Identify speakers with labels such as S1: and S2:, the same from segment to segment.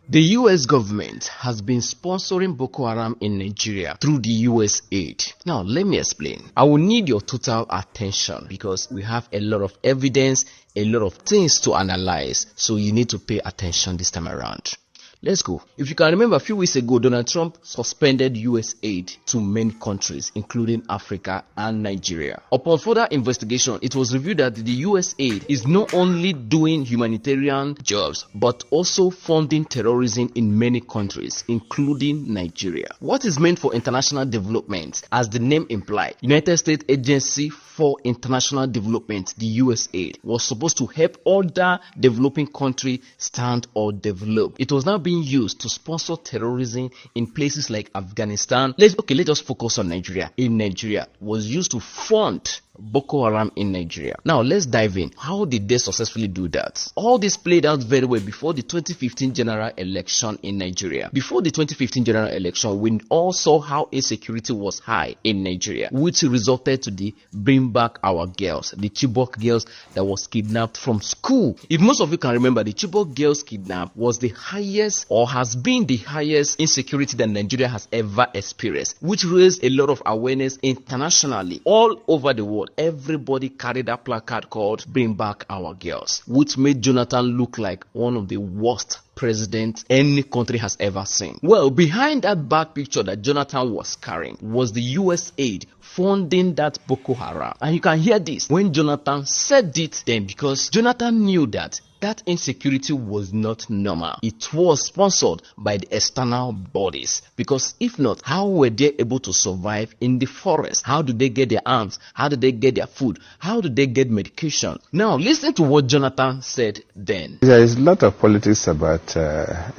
S1: The US government has been sponsoring Boko Haram in Nigeria through the Usaid. Now, let me explain. I will need your total attention because we have a lot of evidence, a lot of things to analyze. So you need to pay attention this time around. Let's go. If you can remember, a few weeks ago, Donald Trump suspended US aid to many countries, including Africa and Nigeria. Upon further investigation, it was revealed that the US aid is not only doing humanitarian jobs, but also funding terrorism in many countries, including Nigeria. What is meant for international development, as the name implies, United States Agency for International Development, the USAID, was supposed to help other developing countries stand or develop. It was now being used to sponsor terrorism in places like Afghanistan. Let's just focus on Nigeria. In Nigeria, was used to fund Boko Haram in Nigeria. Now let's dive in. How did they successfully do that? All this played out very well before the 2015 general election in Nigeria. Before the 2015 general election, we all saw how insecurity was high in Nigeria, which resulted to the Bring Back Our Girls, the Chibok girls that was kidnapped from school. If most of you can remember, the Chibok girls kidnapped was the highest, or has been the highest, insecurity that Nigeria has ever experienced, which raised a lot of awareness internationally, all over the world. Everybody carried a placard called Bring Back Our Girls, which made Jonathan look like one of the worst presidents any country has ever seen. Well, behind that bad picture that Jonathan was carrying was the US aid funding that Boko Haram. And you can hear this when Jonathan said it then, because Jonathan knew that insecurity was not normal. It was sponsored by the external bodies, because if not, how were they able to survive in the forest? How do they get their arms? How do they get their food? How do they get medication? Now listen to what Jonathan said then.
S2: There is a lot of politics about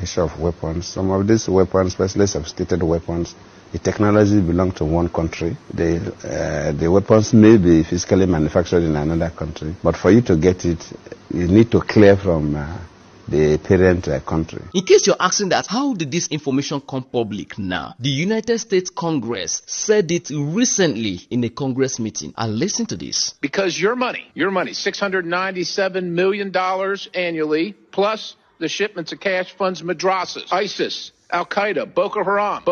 S2: issue of weapons. Some of these weapons, especially sophisticated weapons, the technology belongs to one country. The weapons may be physically manufactured in another country, but for you to get it, you need to clear from the parent country.
S1: In case you're asking that, how did this information come public now? The United States Congress said it recently in a Congress meeting. And listen to this.
S3: Because your money, $697 million annually, plus the shipments of cash funds madrasas, ISIS, Al-Qaeda, Boko Haram,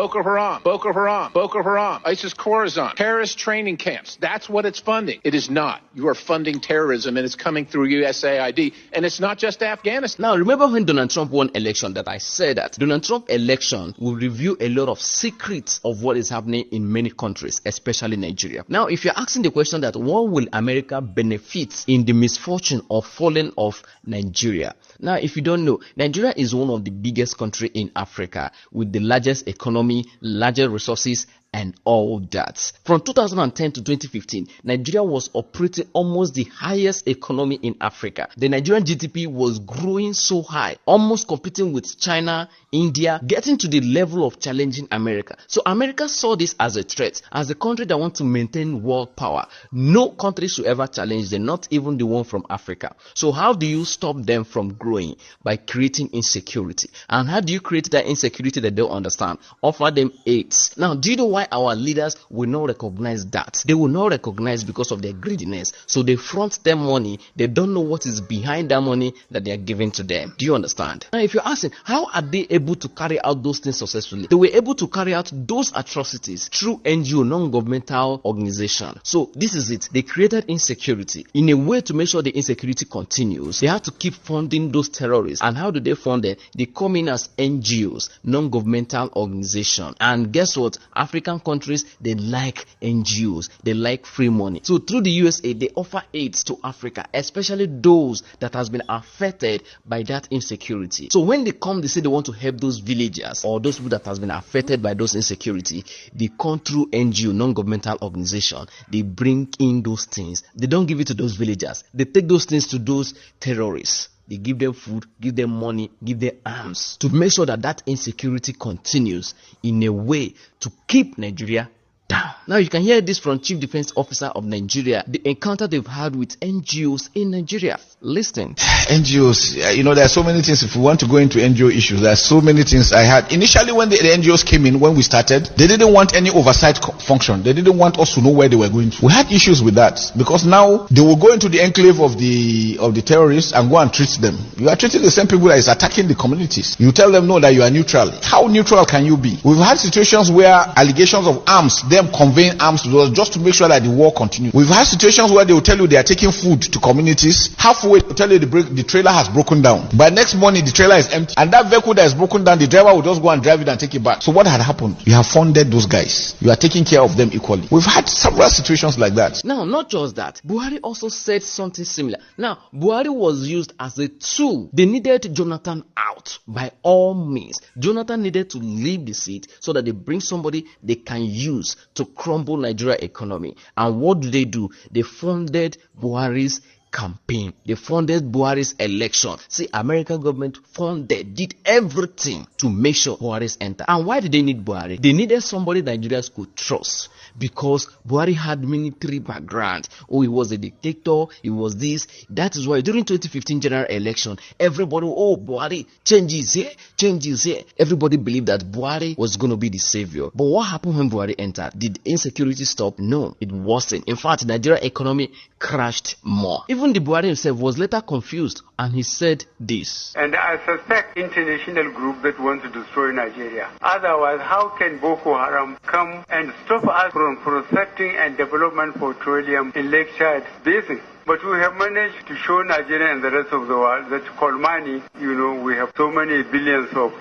S3: ISIS Khorasan, terrorist training camps. That's what it's funding. It is not. You are funding terrorism, and it's coming through USAID. And it's not just Afghanistan.
S1: Now, remember when Donald Trump won election that I said that Donald Trump election will reveal a lot of secrets of what is happening in many countries, especially Nigeria. Now, if you're asking the question that what will America benefit in the misfortune of falling of Nigeria? Now, if you don't know, Nigeria is one of the biggest countries in Africa, with the largest economy, larger resources, and all that. From 2010 to 2015, Nigeria was operating almost the highest economy in Africa. The Nigerian GDP was growing so high, almost competing with China, India, getting to the level of challenging America. So America saw this as a threat, as a country that wants to maintain world power. No country should ever challenge them, not even the one from Africa. So how do you stop them from growing? By creating insecurity. And how do you create that insecurity that they don't understand? Offer them aids. Now, do you know why our leaders will not recognize that? They will not recognize because of their greediness. So they front them money. They don't know what is behind that money that they are giving to them. Do you understand? Now, if you're asking, how are they able to carry out those things successfully? They were able to carry out those atrocities through NGO, non-governmental organization. So this is it. They created insecurity. In a way to make sure the insecurity continues, they have to keep funding those terrorists. And how do they fund them? They come in as NGOs, non-governmental organization. And guess what? African countries, they like NGOs. They like free money. So through the USA, they offer aids to Africa, especially those that has been affected by that insecurity. So when they come, they say they want to help those villagers or those people that has been affected by those insecurity. They come through NGO, non-governmental organization. They bring in those things. They don't give it to those villagers. They take those things to those terrorists. They give them food, give them money, give them arms to make sure that that insecurity continues in a way to keep Nigeria down. Now you can hear this from Chief Defense Officer of Nigeria, the encounter they've had with NGOs in Nigeria. Listen.
S4: NGOs, there are so many things. If we want to go into NGO issues, there are so many things I had. Initially, when the NGOs came in, when we started, they didn't want any oversight function. They didn't want us to know where they were going to. We had issues with that because now they will go into the enclave of the terrorists and go and treat them. You are treating the same people that is attacking the communities. You tell them no, that you are neutral. How neutral can you be? We've had situations where allegations of arms, them conveying arms to us just to make sure that the war continues. We've had situations where they will tell you they are taking food to communities. Halfway, they tell you the trailer has broken down. By next morning, the trailer is empty. And that vehicle that is broken down, the driver will just go and drive it and take it back. So what had happened? You have funded those guys. You are taking care of them equally. We've had several situations like that.
S1: Now, not just that. Buhari also said something similar. Now, Buhari was used as a tool. They needed Jonathan out by all means. Jonathan needed to leave the seat so that they bring somebody they can use to crumble Nigeria economy. And what do? They funded Buhari's campaign. They funded Buhari's election. See, American government did everything to make sure Buhari's enter. And why did they need Buhari? They needed somebody Nigerians could trust because Buhari had military background. Oh, he was a dictator. He was this. That is why during 2015 general election, everybody, Buhari, changes here. Everybody believed that Buhari was going to be the savior. But what happened when Buhari entered? Did insecurity stop? No, it wasn't. In fact, Nigeria economy crashed more. Even the Buhari himself was later confused and he said this.
S5: And I suspect international group that want to destroy Nigeria. Otherwise, how can Boko Haram come and stop us from prospecting and development petroleum in Lake Chad Basin? But we have managed to show Nigeria and the rest of the world that coal mining, we have so many billions of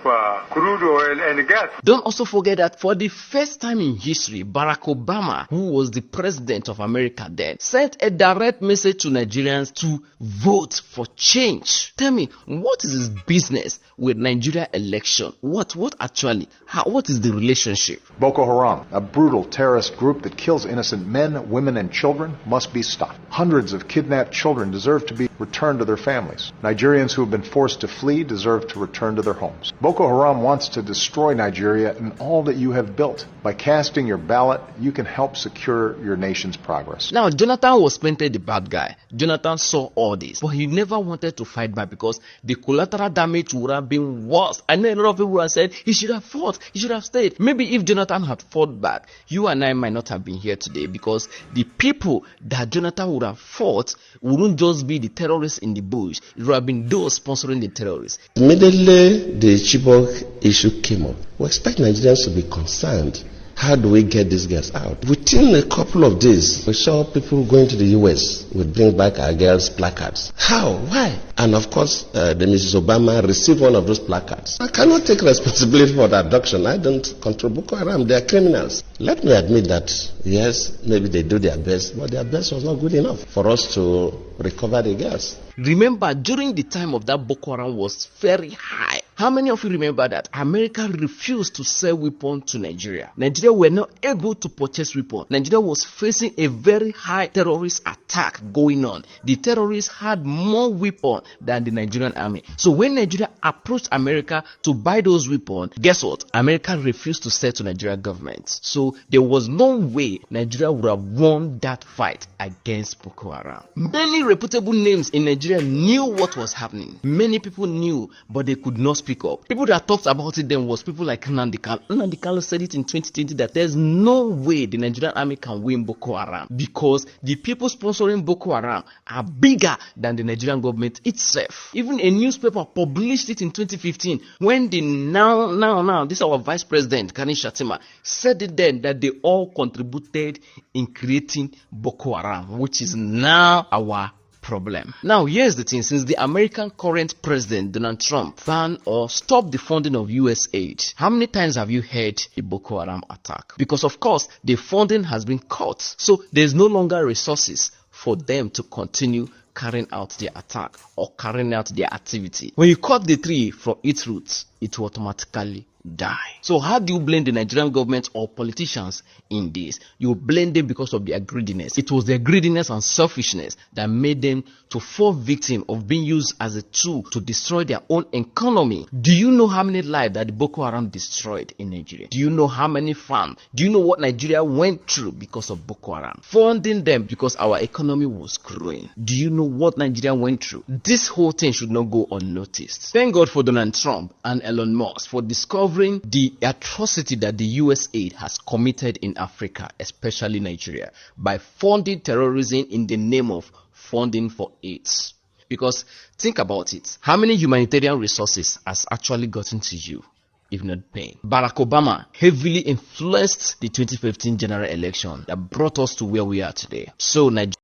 S5: crude oil and gas.
S1: Don't also forget that for the first time in history, Barack Obama, who was the president of America then, sent a direct message to Nigerians to vote for change. Tell me, what is his business with Nigeria election? What actually? What is the relationship?
S6: Boko Haram, a brutal terrorist group that kills innocent men, women, and children, must be stopped. Hundreds of kidnapped children deserve to be returned to their families. Nigerians who have been forced to flee deserve to return to their homes. Boko Haram wants to destroy Nigeria and all that you have built. By casting your ballot, you can help secure your nation's progress.
S1: Now, Jonathan was painted the bad guy. Jonathan saw all this, but he never wanted to fight back because the collateral damage would have been worse. I know a lot of people have said he should have fought, he should have stayed. Maybe if Jonathan had fought back, you and I might not have been here today because the people that Jonathan would have fought wouldn't just be the terrorists in the bush. It would have been those sponsoring the terrorists.
S7: Immediately the Chibok issue came up, we expect Nigerians to be concerned. How do we get these girls out? Within a couple of days, we saw people going to the US with Bring Back Our Girls placards. How? Why? And of course, the Mrs. Obama received one of those placards. I cannot take responsibility for the abduction. I don't control Boko Haram. They are criminals. Let me admit that, yes, maybe they do their best, but their best was not good enough for us to recover the girls.
S1: Remember, during the time of that, Boko Haram was very high. How many of you remember that America refused to sell weapons to Nigeria? Nigeria were not able to purchase weapons. Nigeria was facing a very high terrorist attack going on. The terrorists had more weapons than the Nigerian army. So when Nigeria approached America to buy those weapons, guess what? America refused to sell to Nigerian government. So there was no way Nigeria would have won that fight against Boko Haram. Many reputable names in Nigeria knew what was happening. Many people knew, but they could not speak up. People that talked about it then was people like Nnamdi Kanu. Nnamdi Kanu said it in 2020 that there's no way the Nigerian army can win Boko Haram because the people sponsoring Boko Haram are bigger than the Nigerian government itself. Even a newspaper published it in 2015 when the now this our vice president Kani Shatima said it then that they all contributed in creating Boko Haram, which is now our problem. Now, here's the thing. Since the American current president, Donald Trump, banned or stopped the funding of USAID, how many times have you heard a Boko Haram attack? Because, of course, the funding has been cut. So, there's no longer resources for them to continue carrying out their attack or carrying out their activity. When you cut the tree from its roots, it will automatically die. So how do you blame the Nigerian government or politicians in this? You blame them because of their greediness. It was their greediness and selfishness that made them to fall victim of being used as a tool to destroy their own economy. Do you know how many lives that the Boko Haram destroyed in Nigeria? Do you know how many farms? Do you know what Nigeria went through because of Boko Haram? Funding them because our economy was growing. Do you know what Nigeria went through? This whole thing should not go unnoticed. Thank God for Donald Trump and Elon Musk for discovering the atrocity that the Usaid has committed in Africa, especially Nigeria, by funding terrorism in the name of funding for AIDS. Because think about it, how many humanitarian resources has actually gotten to you if not pain? Barack Obama heavily influenced the 2015 general election that brought us to where we are today. So Nigeria